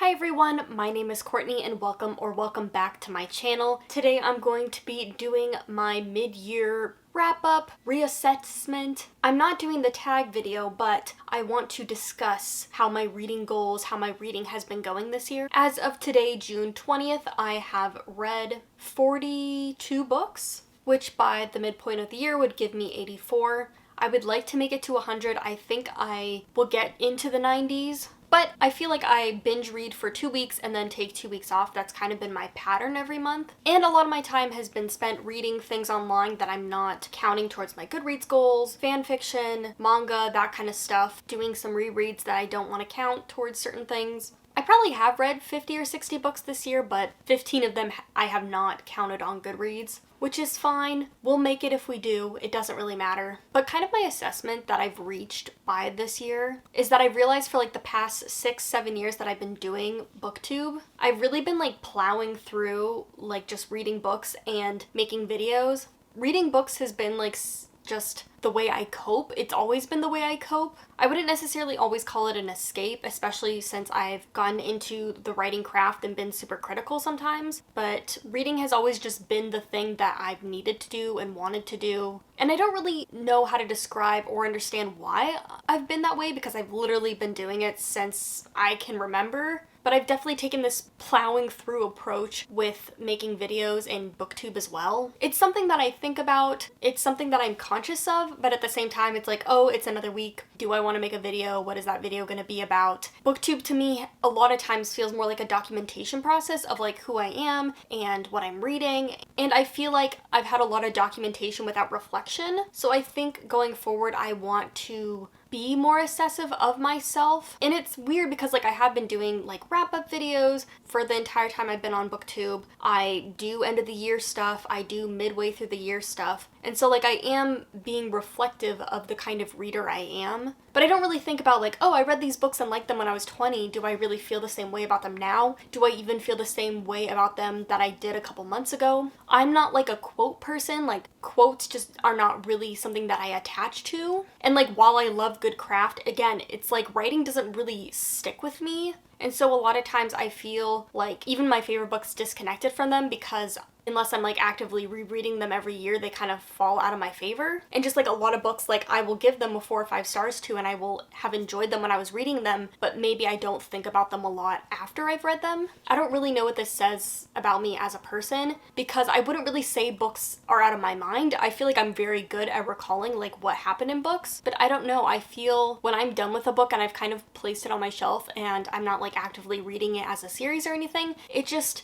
Hi everyone, my name is Courtney and welcome back to my channel. Today I'm going to be doing my mid-year wrap-up, reassessment. I'm not doing the tag video, but I want to discuss how my reading goals, how my reading has been going this year. As of today, June 20th, I have read 42 books, which by the midpoint of the year would give me 84. I would like to make it to 100. I think I will get into the 90s. But I feel like I binge read for 2 weeks and then take 2 weeks off. That's kind of been my pattern every month. And a lot of my time has been spent reading things online that I'm not counting towards my Goodreads goals, fan fiction, manga, that kind of stuff, doing some rereads that I don't want to count towards certain things. I probably have read 50 or 60 books this year, but 15 of them I have not counted on Goodreads, which is fine. We'll make it if we do. It doesn't really matter. But kind of my assessment that I've reached by this year is that I've realized for like the past 6-7 years that I've been doing BookTube, I've really been like plowing through like just reading books and making videos. Reading books has been like just the way I cope. It's always been the way I cope. I wouldn't necessarily always call it an escape, especially since I've gotten into the writing craft and been super critical sometimes, but reading has always just been the thing that I've needed to do and wanted to do. And I don't really know how to describe or understand why I've been that way because I've literally been doing it since I can remember. But I've definitely taken this plowing through approach with making videos and BookTube as well. It's something that I think about, it's something that I'm conscious of, but at the same time it's like, oh, it's another week. Do I want to make a video? What is that video going to be about? BookTube to me a lot of times feels more like a documentation process of like who I am and what I'm reading. And I feel like I've had a lot of documentation without reflection. So I think going forward I want to be more assessive of myself. And it's weird because like I have been doing like wrap-up videos for the entire time I've been on BookTube. I do end of the year stuff, I do midway through the year stuff. And so like I am being reflective of the kind of reader I am. But I don't really think about like, oh, I read these books and liked them when I was 20. Do I really feel the same way about them now? Do I even feel the same way about them that I did a couple months ago? I'm not like a quote person. Like quotes just are not really something that I attach to. And like while I love good craft, again, it's like writing doesn't really stick with me. And so a lot of times I feel like even my favorite books disconnected from them because unless I'm like actively rereading them every year, they kind of fall out of my favor. And just like a lot of books, like I will give them a 4 or 5 stars to and I will have enjoyed them when I was reading them, but maybe I don't think about them a lot after I've read them. I don't really know what this says about me as a person because I wouldn't really say books are out of my mind. I feel like I'm very good at recalling like what happened in books, but I don't know. I feel when I'm done with a book and I've kind of placed it on my shelf and I'm not like actively reading it as a series or anything,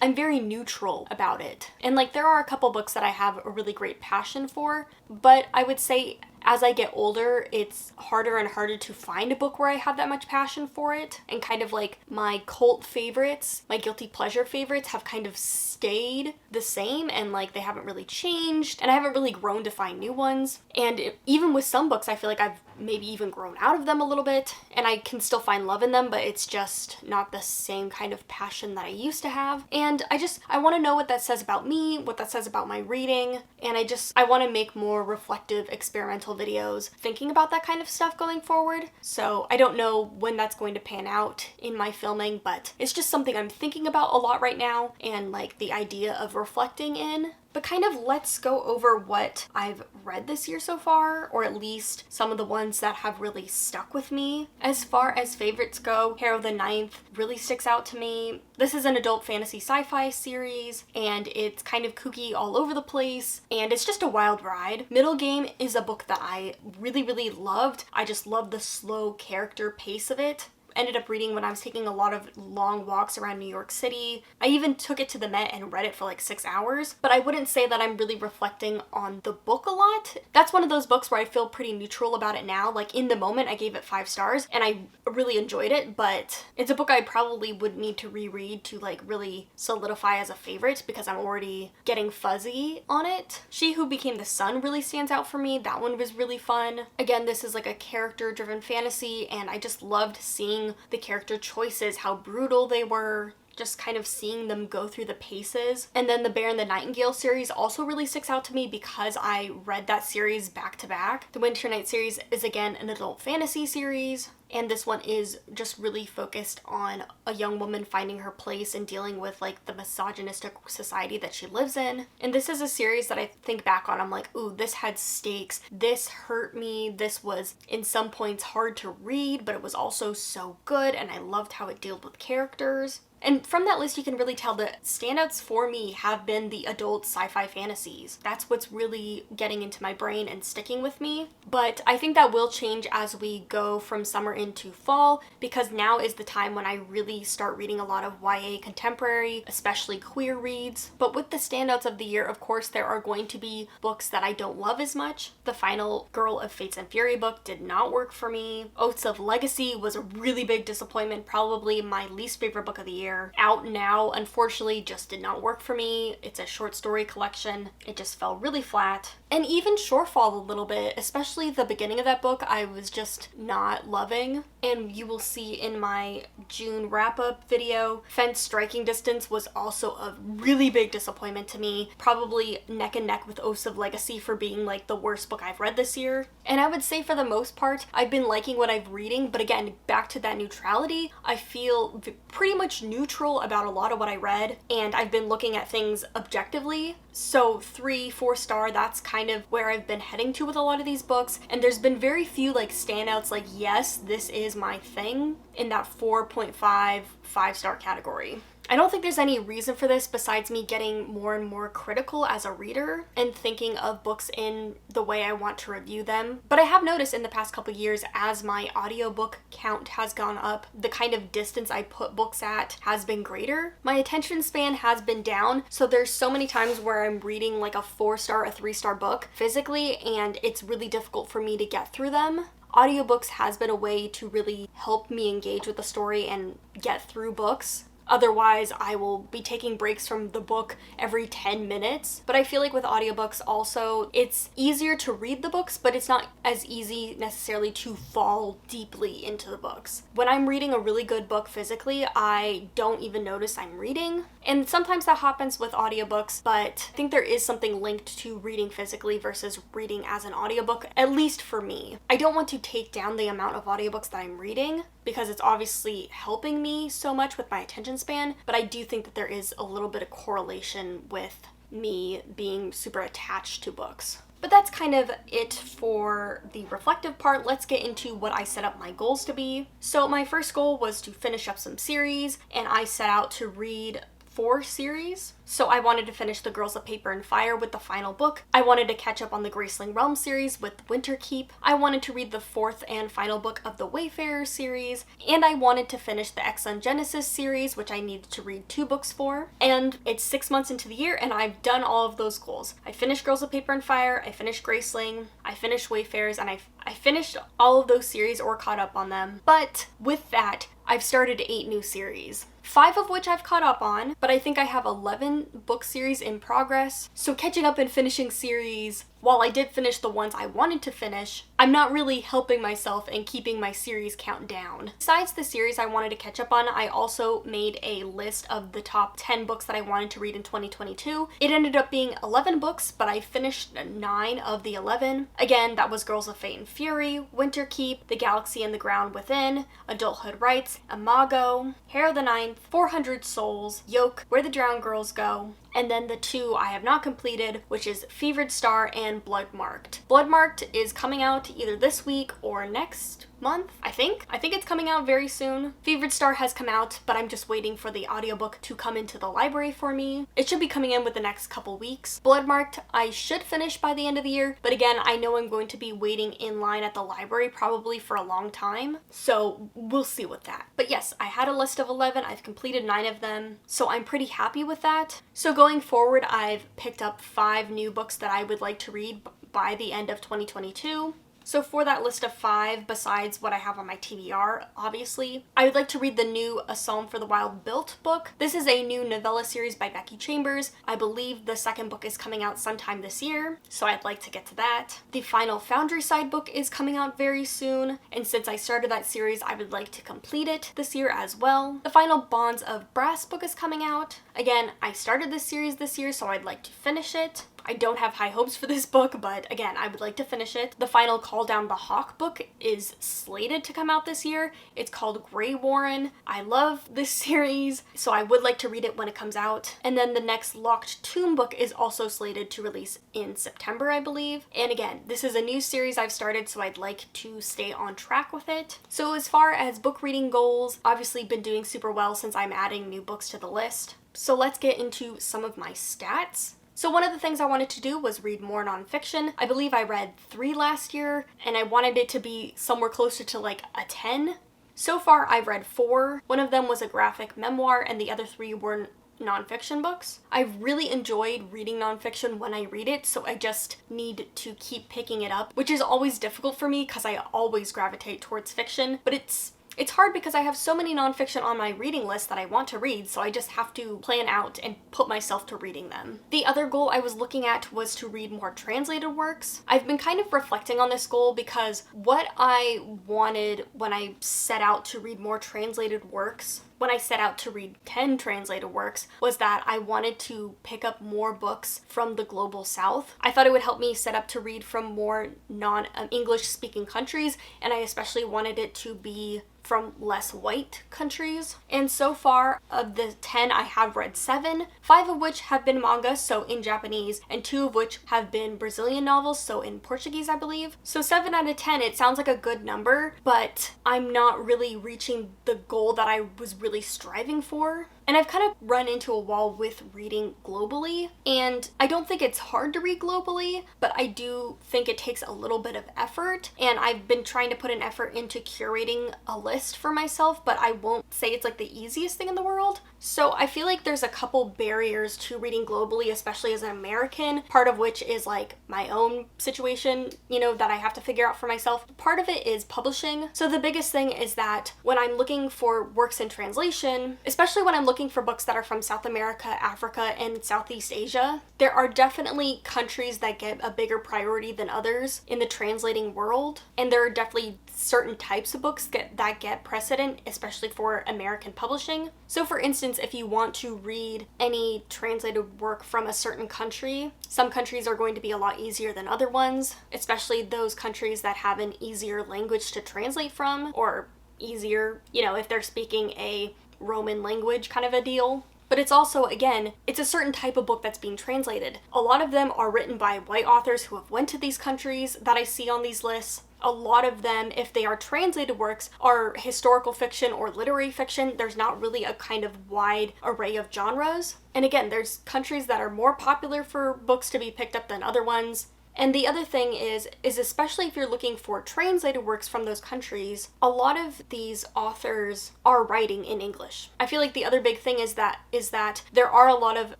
I'm very neutral about it. And like there are a couple books that I have a really great passion for, but I would say as I get older, it's harder and harder to find a book where I have that much passion for it. And kind of like my cult favorites, my guilty pleasure favorites have kind of stayed the same and like they haven't really changed and I haven't really grown to find new ones. And even with some books, I feel like I've maybe even grown out of them a little bit and I can still find love in them, but it's just not the same kind of passion that I used to have. And I want to know what that says about me, what that says about my reading, and I want to make more reflective experimental videos thinking about that kind of stuff going forward. So I don't know when that's going to pan out in my filming, but it's just something I'm thinking about a lot right now and like the idea of reflecting in. But kind of let's go over what I've read this year so far, or at least some of the ones that have really stuck with me. As far as favorites go, Harrow the Ninth really sticks out to me. This is an adult fantasy sci-fi series, and it's kind of kooky all over the place, and it's just a wild ride. Middle Game is a book that I really, really loved. I just love the slow character pace of it. Ended up reading when I was taking a lot of long walks around New York City. I even took it to the Met and read it for like 6 hours, but I wouldn't say that I'm really reflecting on the book a lot. That's one of those books where I feel pretty neutral about it now. Like in the moment I gave it 5 stars and I really enjoyed it, but it's a book I probably would need to reread to like really solidify as a favorite because I'm already getting fuzzy on it. She Who Became the Sun really stands out for me. That one was really fun. Again, this is like a character-driven fantasy and I just loved seeing the character choices, how brutal they were, just kind of seeing them go through the paces. And then the Bear and the Nightingale series also really sticks out to me because I read that series back to back. The Winter Night series is again an adult fantasy series. and this one is just really focused on a young woman finding her place and dealing with like the misogynistic society that she lives in. And this is a series that I think back on, I'm like, ooh, this had stakes, this hurt me, this was in some points hard to read, but it was also so good, and I loved how it dealt with characters. And from that list, you can really tell that standouts for me have been the adult sci-fi fantasies. That's what's really getting into my brain and sticking with me. But I think that will change as we go from summer into fall, because now is the time when I really start reading a lot of YA contemporary, especially queer reads. But with the standouts of the year, of course, there are going to be books that I don't love as much. The final Girl of Fates and Fury book did not work for me. Oaths of Legacy was a really big disappointment, probably my least favorite book of the year. Out Now, unfortunately, just did not work for me. It's a short story collection. It just fell really flat. And even Shorefall a little bit, especially the beginning of that book, I was just not loving. And you will see in my June wrap-up video, Fence Striking Distance was also a really big disappointment to me. Probably neck and neck with Oaths of Legacy for being like the worst book I've read this year. And I would say for the most part, I've been liking what I've reading, but again, back to that neutrality, I feel pretty much neutral about a lot of what I read, and I've been looking at things objectively. So 3-4 star, that's kind of where I've been heading to with a lot of these books, and there's been very few like standouts like, yes, this is my thing, in that 4.5 5-star category. I don't think there's any reason for this besides me getting more and more critical as a reader and thinking of books in the way I want to review them. But I have noticed in the past couple years, as my audiobook count has gone up, the kind of distance I put books at has been greater. My attention span has been down, so there's so many times where I'm reading like a 4-star, a 3-star book physically, and it's really difficult for me to get through them. Audiobooks has been a way to really help me engage with the story and get through books. Otherwise, I will be taking breaks from the book every 10 minutes. But I feel like with audiobooks also, it's easier to read the books, but it's not as easy necessarily to fall deeply into the books. When I'm reading a really good book physically, I don't even notice I'm reading. And sometimes that happens with audiobooks, but I think there is something linked to reading physically versus reading as an audiobook, at least for me. I don't want to take down the amount of audiobooks that I'm reading, because it's obviously helping me so much with my attention span, but I do think that there is a little bit of correlation with me being super attached to books. But that's kind of it for the reflective part. Let's get into what I set up my goals to be. So my first goal was to finish up some series, and I set out to read 4 series. So I wanted to finish The Girls of Paper and Fire with the final book. I wanted to catch up on the Graceling Realm series with Winterkeep. I wanted to read the 4th and final book of the Wayfarer series. And I wanted to finish the Exon Genesis series, which I needed to read 2 books for. And it's 6 months into the year, and I've done all of those goals. I finished Girls of Paper and Fire, I finished Graceling, I finished Wayfarers, and I finished all of those series or caught up on them. But with that, I've started 8 new series. 5 of which I've caught up on, but I think I have 11 book series in progress. So catching up and finishing series, while I did finish the ones I wanted to finish, I'm not really helping myself and keeping my series count down. Besides the series I wanted to catch up on, I also made a list of the top 10 books that I wanted to read in 2022. It ended up being 11 books, but I finished 9 of the 11. Again, that was Girls of Fate and Fury, Winterkeep, The Galaxy and the Ground Within, Adulthood Rights, Imago, Hair of the Ninth, 400 Souls, Yoke, Where the Drowned Girls Go, and then the 2 I have not completed, which is Fevered Star and Bloodmarked. Bloodmarked is coming out either this week or next month, I think. I think it's coming out very soon. Fevered Star has come out, but I'm just waiting for the audiobook to come into the library for me. It should be coming in with the next couple weeks. Bloodmarked, I should finish by the end of the year, but again, I know I'm going to be waiting in line at the library probably for a long time, so we'll see with that. But yes, I had a list of 11, I've completed 9 of them, so I'm pretty happy with that. So going forward, I've picked up 5 new books that I would like to read by the end of 2022. So for that list of 5, besides what I have on my TBR, obviously, I would like to read the new A Psalm for the Wild Built book. This is a new novella series by Becky Chambers. I believe the 2nd book is coming out sometime this year, so I'd like to get to that. The final Foundryside book is coming out very soon, and since I started that series, I would like to complete it this year as well. The final Bonds of Brass book is coming out. Again, I started this series this year, so I'd like to finish it. I don't have high hopes for this book, but again, I would like to finish it. The final Call Down the Hawk book is slated to come out this year. It's called Grey Warren. I love this series, so I would like to read it when it comes out. And then the next Locked Tomb book is also slated to release in September, I believe. And again, this is a new series I've started, so I'd like to stay on track with it. So as far as book reading goals, obviously been doing super well since I'm adding new books to the list. So let's get into some of my stats. So one of the things I wanted to do was read more nonfiction. I believe I read 3 last year, and I wanted it to be somewhere closer to like a 10. So far, I've read 4. One of them was a graphic memoir, and the other 3 were nonfiction books. I've really enjoyed reading nonfiction when I read it, so I just need to keep picking it up, which is always difficult for me because I always gravitate towards fiction, but it's hard because I have so many nonfiction on my reading list that I want to read, so I just have to plan out and put myself to reading them. The other goal I was looking at was to read more translated works. I've been kind of reflecting on this goal because what I wanted when I set out to read more translated works, when I set out to read 10 translated works, was that I wanted to pick up more books from the global south. I thought it would help me set up to read from more non-English speaking countries, and I especially wanted it to be from less white countries. And so far, of the 10, I have read 7, 5 of which have been manga, so in Japanese, and 2 of which have been Brazilian novels, so in Portuguese, I believe. So 7 out of 10, it sounds like a good number, but I'm not really reaching the goal that I was really striving for. And I've kind of run into a wall with reading globally, and I don't think it's hard to read globally, but I do think it takes a little bit of effort, and I've been trying to put an effort into curating a list for myself, but I won't say it's like the easiest thing in the world. So I feel like there's a couple barriers to reading globally, especially as an American, part of which is like my own situation, that I have to figure out for myself. Part of it is publishing. So the biggest thing is that when I'm looking for works in translation, especially when I'm looking for books that are from South America, Africa, and Southeast Asia, there are definitely countries that get a bigger priority than others in the translating world. And there are definitely certain types of books that get precedent, especially for American publishing. So for instance, if you want to read any translated work from a certain country, some countries are going to be a lot easier than other ones, especially those countries that have an easier language to translate from, or easier, if they're speaking a Roman language kind of a deal. But it's also, again, it's a certain type of book that's being translated. A lot of them are written by white authors who have went to these countries that I see on these lists. A lot of them, if they are translated works, are historical fiction or literary fiction. There's not really a kind of wide array of genres. And again, there's countries that are more popular for books to be picked up than other ones. And the other thing is especially if you're looking for translated works from those countries, a lot of these authors are writing in English. I feel like the other big thing is that there are a lot of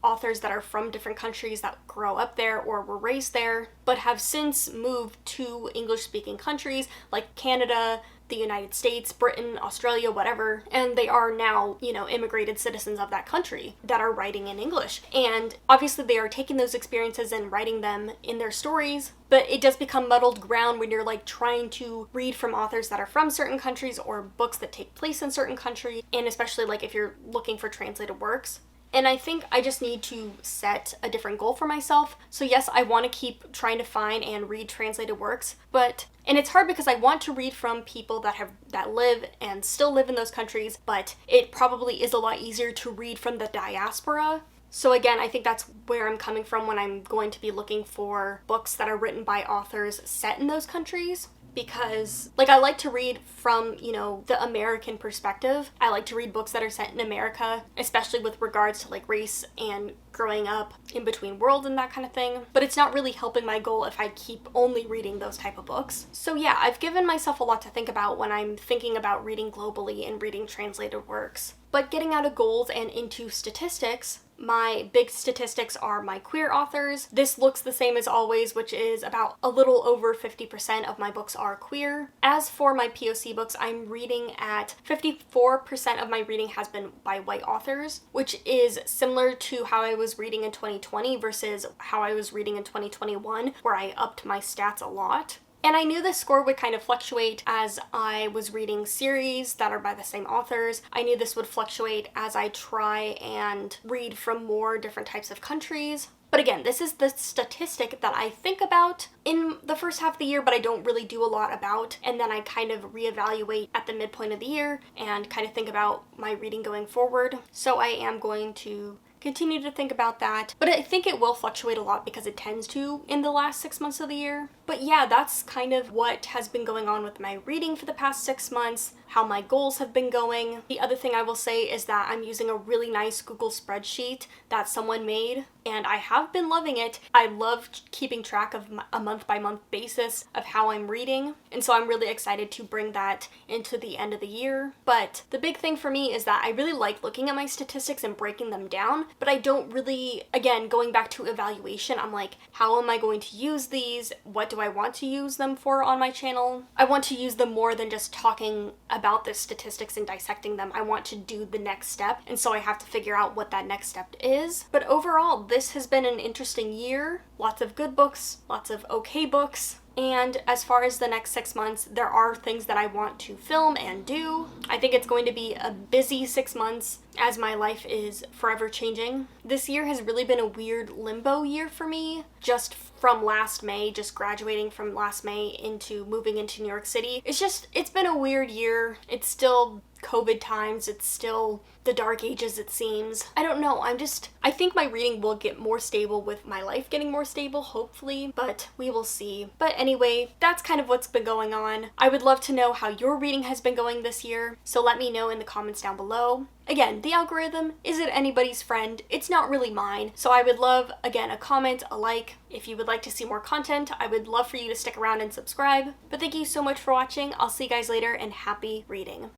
authors that are from different countries that grow up there or were raised there, but have since moved to English-speaking countries like Canada, the United States, Britain, Australia, whatever, and they are now, immigrated citizens of that country that are writing in English. And obviously they are taking those experiences and writing them in their stories, but it does become muddled ground when you're like trying to read from authors that are from certain countries or books that take place in certain countries, and especially like if you're looking for translated works. And I think I just need to set a different goal for myself. So yes, I want to keep trying to find and read translated works, and it's hard because I want to read from people that live and still live in those countries, but it probably is a lot easier to read from the diaspora. So again, I think that's where I'm coming from when I'm going to be looking for books that are written by authors set in those countries. Because, I like to read from, the American perspective. I like to read books that are set in America, especially with regards to, race and growing up in between worlds and that kind of thing. But it's not really helping my goal if I keep only reading those type of books. So yeah, I've given myself a lot to think about when I'm thinking about reading globally and reading translated works. But getting out of goals and into statistics, my big statistics are my queer authors. This looks the same as always, which is about a little over 50% of my books are queer. As for my POC books, I'm reading at 54% of my reading has been by white authors, which is similar to how I was reading in 2020 versus how I was reading in 2021, where I upped my stats a lot. And I knew this score would kind of fluctuate as I was reading series that are by the same authors. I knew this would fluctuate as I try and read from more different types of countries. But But again, this is the statistic that I think about in the first half of the year, but I don't really do a lot about. And then I kind of reevaluate at the midpoint of the year and kind of think about my reading going forward. So I am going to continue to think about that, but I think it will fluctuate a lot because it tends to in the last 6 months of the year. But yeah, that's kind of what has been going on with my reading for the past 6 months, how my goals have been going. The other thing I will say is that I'm using a really nice Google spreadsheet that someone made, and I have been loving it. I love keeping track of a month-by-month basis of how I'm reading, and so I'm really excited to bring that into the end of the year. But the big thing for me is that I really like looking at my statistics and breaking them down, but I don't really, again, going back to evaluation, I'm like, how am I going to use these? What do I want to use them for on my channel? I want to use them more than just talking about the statistics and dissecting them. I want to do the next step, and so I have to figure out what that next step is. But overall, this has been an interesting year. Lots of good books, lots of okay books. And as far as the next 6 months, there are things that I want to film and do. I think it's going to be a busy 6 months as my life is forever changing. This year has really been a weird limbo year for me, just from last May, just graduating from last May into moving into New York City. It's been a weird year. It's still COVID times, it's still the dark ages, it seems. I don't know, I think my reading will get more stable with my life getting more stable, hopefully, but we will see. But anyway, that's kind of what's been going on. I would love to know how your reading has been going this year, so let me know in the comments down below. Again, the algorithm isn't anybody's friend, it's not really mine, so I would love, again, a comment, a like. If you would like to see more content, I would love for you to stick around and subscribe. But thank you so much for watching. I'll see you guys later, and happy reading.